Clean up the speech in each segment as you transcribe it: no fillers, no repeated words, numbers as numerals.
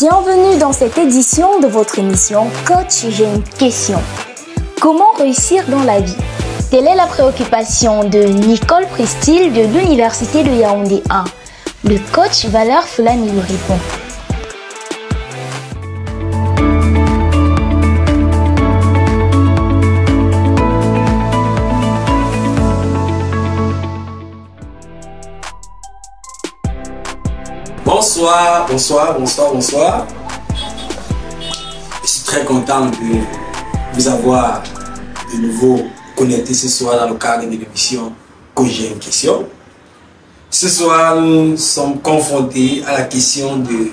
Bienvenue dans cette édition de votre émission Coach, j'ai une question. Comment réussir dans la vie? Telle est la préoccupation de Nicole Prestil de l'Université de Yaoundé 1. Le coach Valère Fulani lui répond. Bonsoir. Je suis très content de vous avoir de nouveau connecté ce soir dans le cadre de l'émission Coach, j'ai une question. Ce soir, nous sommes confrontés à la question de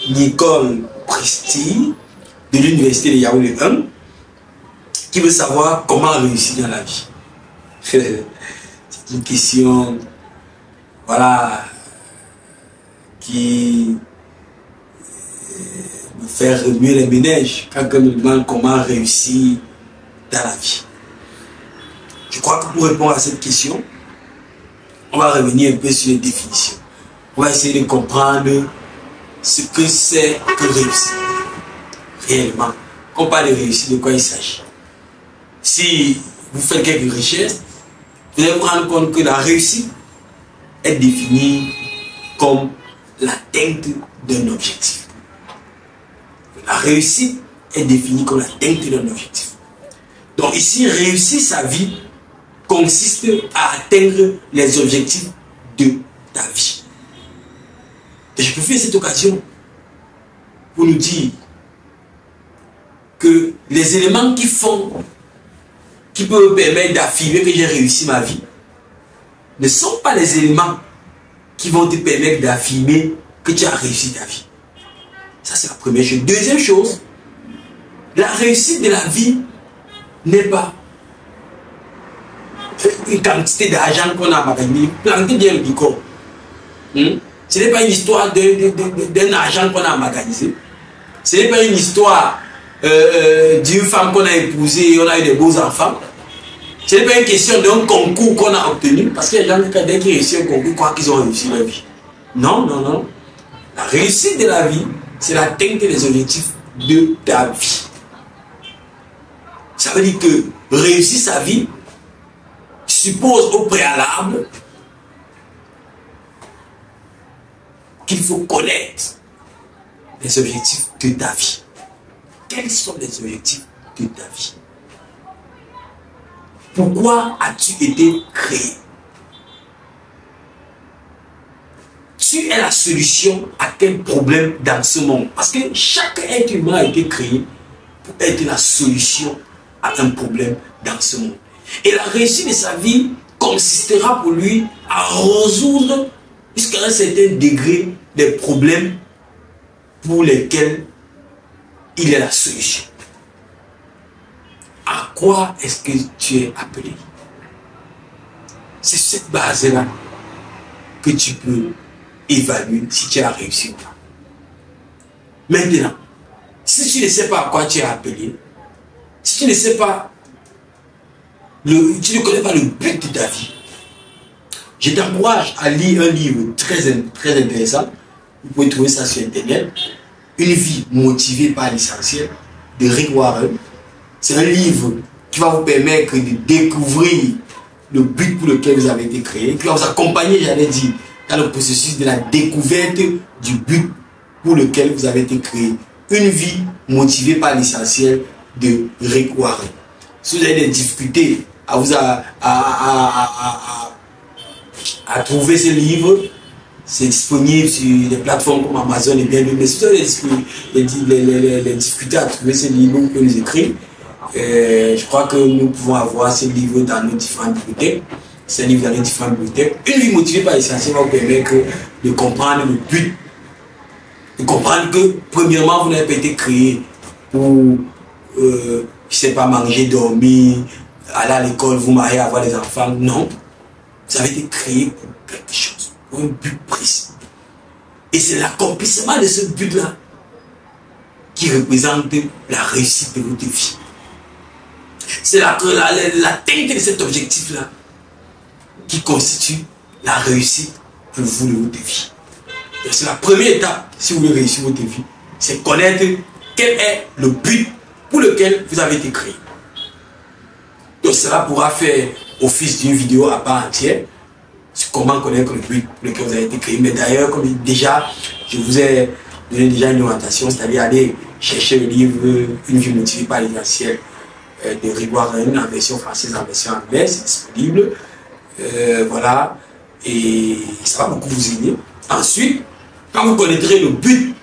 Nicole Prestil de l'Université de Yaoundé 1 qui veut savoir comment réussir dans la vie. C'est une question, qui me fait remuer les ménages quand on me demande comment réussir dans la vie. Je crois que pour répondre à cette question, on va revenir un peu sur les définitions. On va essayer de comprendre ce que c'est que réussir. Réellement, quand on parle de réussir, de quoi il s'agit. Si vous faites quelques recherches, vous allez vous rendre compte que la réussite est définie comme l'atteinte d'un objectif. La réussite est définie comme l'atteinte d'un objectif. Donc ici, réussir sa vie consiste à atteindre les objectifs de ta vie. Et je profite de cette occasion pour nous dire que les éléments qui peuvent me permettre d'affirmer que j'ai réussi ma vie ne sont pas les éléments qui vont te permettre d'affirmer que tu as réussi ta vie. Ça, c'est la première chose. Deuxième chose, la réussite de la vie n'est pas une quantité d'argent qu'on a magasiné. Plantez bien le décor. Ce n'est pas une histoire d'un argent qu'on a magasiné. Ce n'est pas une histoire d'une femme qu'on a épousée et on a eu des beaux enfants. Ce n'est pas une question d'un concours qu'on a obtenu, parce qu'il y a des gens qui réussissent un concours, croient qu'ils ont réussi leur vie. Non. La réussite de la vie, c'est l'atteinte des objectifs de ta vie. Ça veut dire que réussir sa vie suppose au préalable qu'il faut connaître les objectifs de ta vie. Quels sont les objectifs de ta vie? Pourquoi as-tu été créé? Tu es la solution à quel problème dans ce monde? Parce que chaque être humain a été créé pour être la solution à un problème dans ce monde. Et la réussite de sa vie consistera pour lui à résoudre jusqu'à un certain degré des problèmes pour lesquels il est la solution. À quoi est-ce que tu es appelé? C'est cette base-là que tu peux évaluer si tu as réussi ou pas. Maintenant, si tu ne sais pas à quoi tu es appelé, si tu ne sais pas, tu ne connais pas le but de ta vie, je t'encourage à lire un livre très intéressant. Vous pouvez trouver ça sur Internet. Une vie motivée par l'essentiel de Rick Warren. C'est un livre qui va vous permettre de découvrir le but pour lequel vous avez été créé, qui va vous accompagner, j'allais dire, dans le processus de la découverte du but pour lequel vous avez été créé. Une vie motivée par l'essentiel de Rick Warren. Si vous avez des difficultés à trouver ce livre, c'est disponible sur des plateformes comme Amazon et bien d'autres. Mais si vous avez les difficultés à trouver ce livre, vous pouvez nous écrire. Je crois que nous pouvons avoir ce livre dans nos différentes bibliothèques. C'est un livre dans les différentes bibliothèques. Une vie motivée par l'essentiel va vous permettre de comprendre le but. De comprendre que, premièrement, vous n'avez pas été créé pour, je ne sais pas, manger, dormir, aller à l'école, vous marier, avoir des enfants. Non. Vous avez été créé pour quelque chose, pour un but précis. Et c'est l'accomplissement de ce but-là qui représente la réussite de votre vie. C'est l'atteinte de cet objectif-là qui constitue la réussite pour vous de votre vie. C'est la première étape si vous voulez réussir votre vie. c'est connaître quel est le but pour lequel vous avez été créé. Donc cela pourra faire office d'une vidéo à part entière sur comment connaître le but pour lequel vous avez été créé. Mais d'ailleurs, comme déjà, je vous ai donné déjà une orientation, c'est-à-dire aller chercher le livre Une vie motivée par l'essentiel de Grégoire Rennes en version française, en version anglaise, c'est disponible. Voilà, et ça va beaucoup vous aider. Ensuite, quand vous connaîtrez le but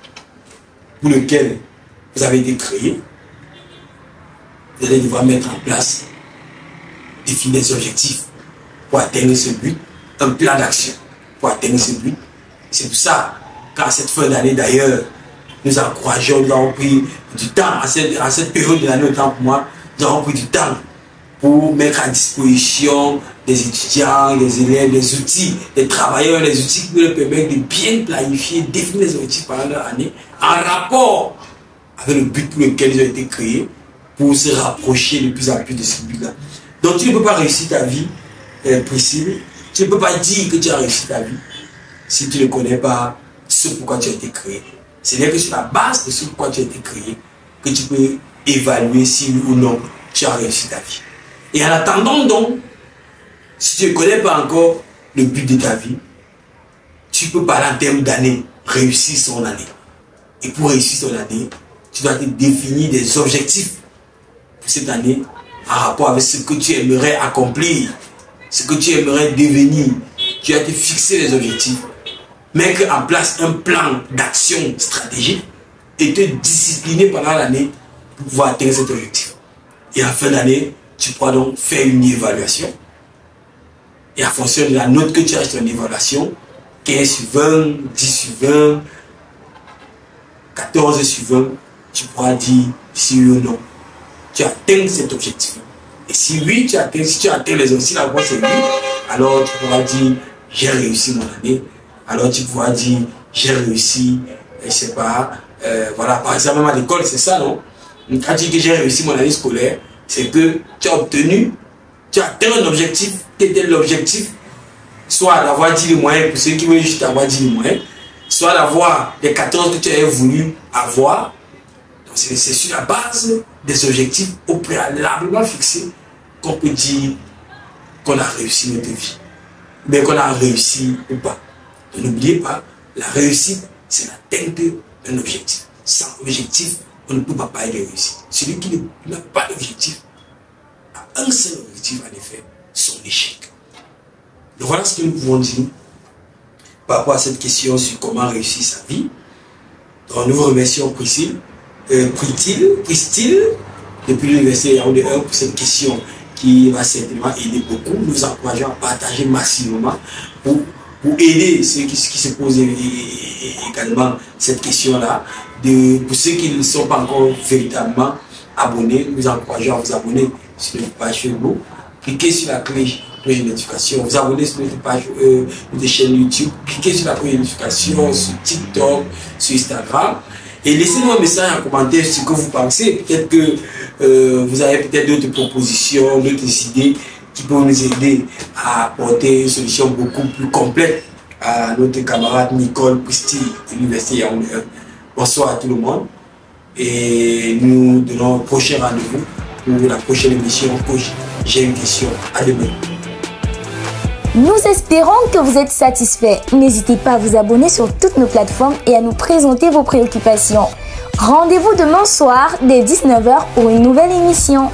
pour lequel vous avez été créé, vous allez devoir mettre en place, définir des objectifs pour atteindre ce but, un plan d'action pour atteindre ce but. C'est pour ça qu'à cette fin d'année d'ailleurs, nous encourageons, nous avons pris du temps, à cette période de l'année, autant pour moi, nous avons pris du temps pour mettre à disposition des étudiants, des élèves, des outils, des travailleurs, des outils qui leur permettent de bien planifier, définir les objectifs pendant leur année, en rapport avec le but pour lequel ils ont été créés, pour se rapprocher de plus en plus de ce but-là. Donc tu ne peux pas réussir ta vie, Priscille, tu ne peux pas dire que tu as réussi ta vie si tu ne connais pas ce pourquoi tu as été créé. C'est-à-dire que sur la base de ce pourquoi tu as été créé, que tu peux évaluer si oui ou non tu as réussi ta vie. Et en attendant donc, si tu ne connais pas encore le but de ta vie, tu peux parler en termes d'année, réussir son année. Et pour réussir ton année, tu dois te définir des objectifs pour cette année en rapport avec ce que tu aimerais accomplir, ce que tu aimerais devenir. Tu dois te fixer les objectifs, mettre en place un plan d'action stratégique et te discipliner pendant l'année pour pouvoir atteindre cet objectif. Et en fin d'année, tu pourras donc faire une évaluation. Et en fonction de la note que tu as sur ton évaluation, 15 sur 20, 10 sur 20, 14 sur 20, tu pourras dire si oui ou non tu atteins cet objectif. Et si oui, si tu atteins les objectifs, la réponse est oui, alors tu pourras dire j'ai réussi mon année. Alors tu pourras dire j'ai réussi, je ne sais pas, voilà, par exemple, même à l'école, c'est ça, non? Quand tu dis que j'ai réussi mon année scolaire, c'est que tu as obtenu, tu as atteint un objectif, qui était l'objectif, soit d'avoir 10 les moyens, pour ceux qui veulent juste avoir 10 les moyens, soit d'avoir les 14 que tu avais voulu avoir. Donc c'est sur la base des objectifs au préalablement fixés qu'on peut dire qu'on a réussi notre vie, mais qu'on a réussi ou pas. N'oubliez pas, la réussite, c'est l'atteinte d'un objectif. Sans objectif, on ne peut pas parler de réussite. Celui qui n'a pas d'objectif a un seul objectif, en effet, son échec. Donc voilà ce que nous pouvons dire par rapport à cette question sur comment réussir sa vie. Donc nous vous remercions Priscille, depuis l'Université Yaoundé 1 pour cette question qui va certainement aider beaucoup. Nous encourageons à partager massivement pour aider ceux qui se posent également cette question-là. Pour ceux qui ne sont pas encore véritablement abonnés, nous encourageons à vous abonner sur notre page Facebook. Cliquez sur la cloche de notification, vous abonnez sur notre page, notre chaîne YouTube, cliquez sur la cloche de notification sur TikTok, sur Instagram. Et laissez-nous un message en commentaire sur ce que vous pensez. Peut-être que vous avez peut-être d'autres propositions, d'autres idées qui peuvent nous aider à apporter une solution beaucoup plus complète à notre camarade Nicole Pristil de l'Université Yaoundé 1. Bonsoir à tout le monde et nous donnons un prochain rendez-vous pour la prochaine émission. J'ai une question. À demain. Nous espérons que vous êtes satisfaits. N'hésitez pas à vous abonner sur toutes nos plateformes et à nous présenter vos préoccupations. Rendez-vous demain soir dès 19 h pour une nouvelle émission.